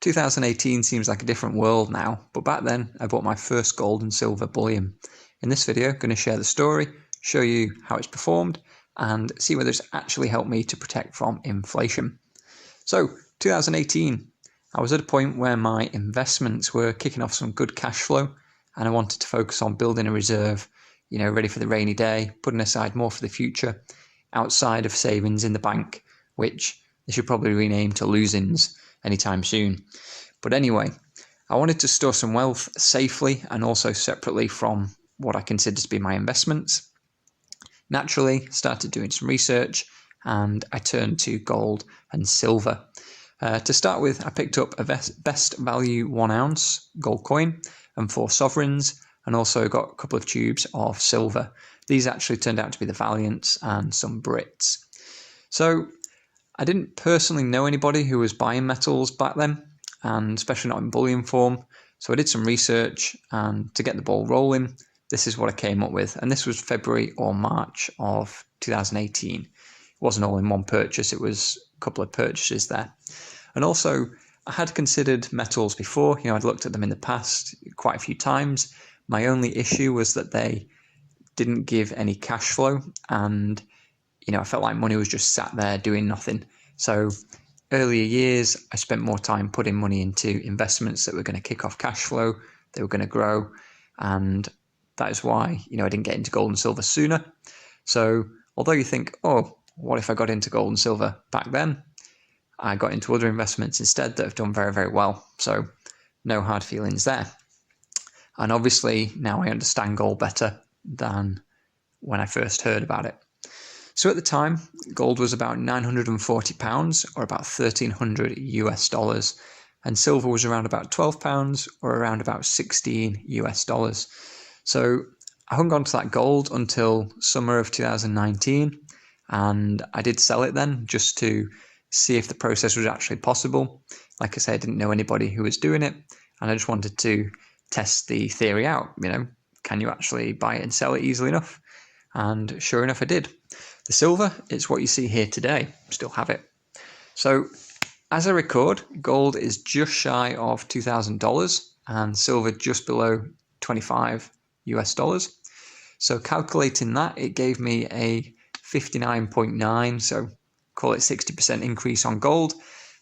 2018 seems like a different world now, but back then I bought my first gold and silver bullion. In this video, I'm going to share the story, show you how it's performed, and see whether it's actually helped me to protect from inflation. So, 2018, I was at a point where my investments were kicking off some good cash flow, and I wanted to focus on building a reserve, ready for the rainy day, putting aside more for the future, outside of savings in the bank, which they should probably rename to losings anytime soon. But anyway, I wanted to store some wealth safely and also separately from what I consider to be my investments. Naturally, started doing some research and I turned to gold and silver. To start with, I picked up a best value 1 ounce gold coin and 4 sovereigns, and also got a couple of tubes of silver. These actually turned out to be the Valiants and some Brits. So I didn't personally know anybody who was buying metals back then, and especially not in bullion form. So I did some research, and to get the ball rolling, this is what I came up with. And this was February or March of 2018. It wasn't all in one purchase, it was a couple of purchases there. And also, I had considered metals before. I'd looked at them in the past quite a few times. My only issue was that they didn't give any cash flow, and I felt like money was just sat there doing nothing. So earlier years, I spent more time putting money into investments that were going to kick off cash flow, they were going to grow, and that is why, I didn't get into gold and silver sooner. So although you think, oh, what if I got into gold and silver back then? I got into other investments instead that have done very, very well. So no hard feelings there. And obviously now I understand gold better than when I first heard about it. So at the time, gold was about £940 or about 1,300 US dollars, and silver was around about £12 or around about 16 US dollars. So I hung on to that gold until summer of 2019, and I did sell it then just to see if the process was actually possible. Like I said, I didn't know anybody who was doing it, and I just wanted to test the theory out. Can you actually buy it and sell it easily enough? And sure enough, I did. The silver, it's what you see here today. Still have it. So as I record, gold is just shy of $2,000 and silver just below 25 US dollars. So calculating that, it gave me a 59.9, so call it 60% increase on gold,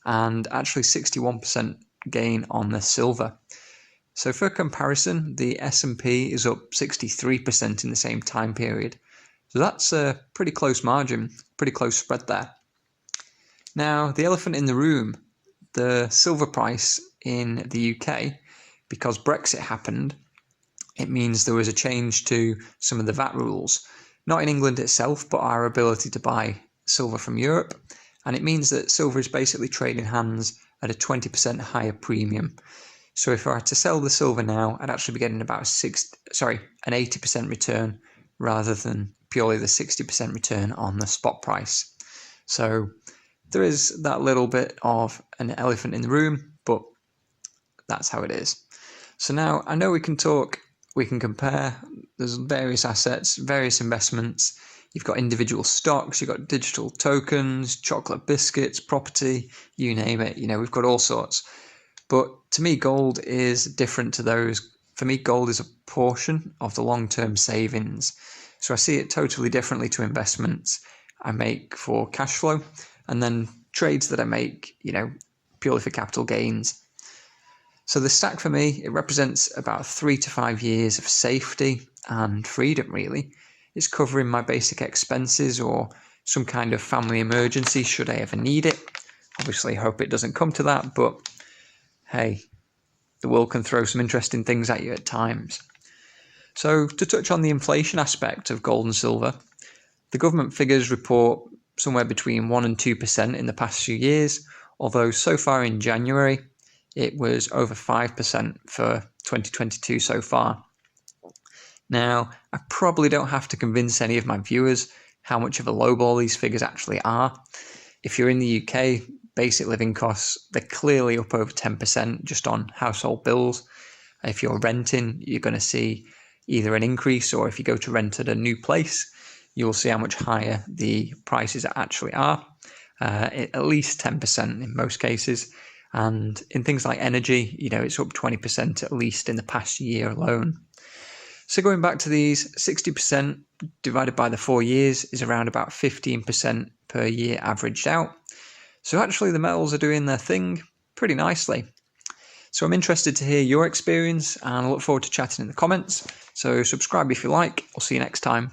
and actually 61% gain on the silver. So for comparison, the S&P is up 63% in the same time period. So that's a pretty close margin, pretty close spread there. Now, the elephant in the room, the silver price in the UK, because Brexit happened, it means there was a change to some of the VAT rules. Not in England itself, but our ability to buy silver from Europe. And it means that silver is basically trading hands at a 20% higher premium. So if I were to sell the silver now, I'd actually be getting about an 80% return rather than purely the 60% return on the spot price. So there is that little bit of an elephant in the room, but that's how it is. So now I know we can talk, we can compare, there's various assets, various investments. You've got individual stocks, you've got digital tokens, chocolate biscuits, property, you name it. We've got all sorts. But to me, gold is different to those. For me, gold is a portion of the long-term savings. So I see it totally differently to investments I make for cash flow, and then trades that I make, purely for capital gains. So the stack for me, it represents about 3 to 5 years of safety and freedom, really. It's covering my basic expenses or some kind of family emergency should I ever need it. Obviously, hope it doesn't come to that, but hey, the world can throw some interesting things at you at times. So to touch on the inflation aspect of gold and silver, the government figures report somewhere between 1% and 2% in the past few years, although so far in January, it was over 5% for 2022 so far. Now, I probably don't have to convince any of my viewers how much of a lowball these figures actually are. If you're in the UK, basic living costs, they're clearly up over 10% just on household bills. If you're renting, you're going to see either an increase, or if you go to rent at a new place, you'll see how much higher the prices actually are, at least 10% in most cases. And in things like energy, it's up 20% at least in the past year alone. So going back to these, 60% divided by the 4 years is around about 15% per year averaged out. So actually the metals are doing their thing pretty nicely. So I'm interested to hear your experience and I look forward to chatting in the comments. So subscribe if you like. I'll see you next time.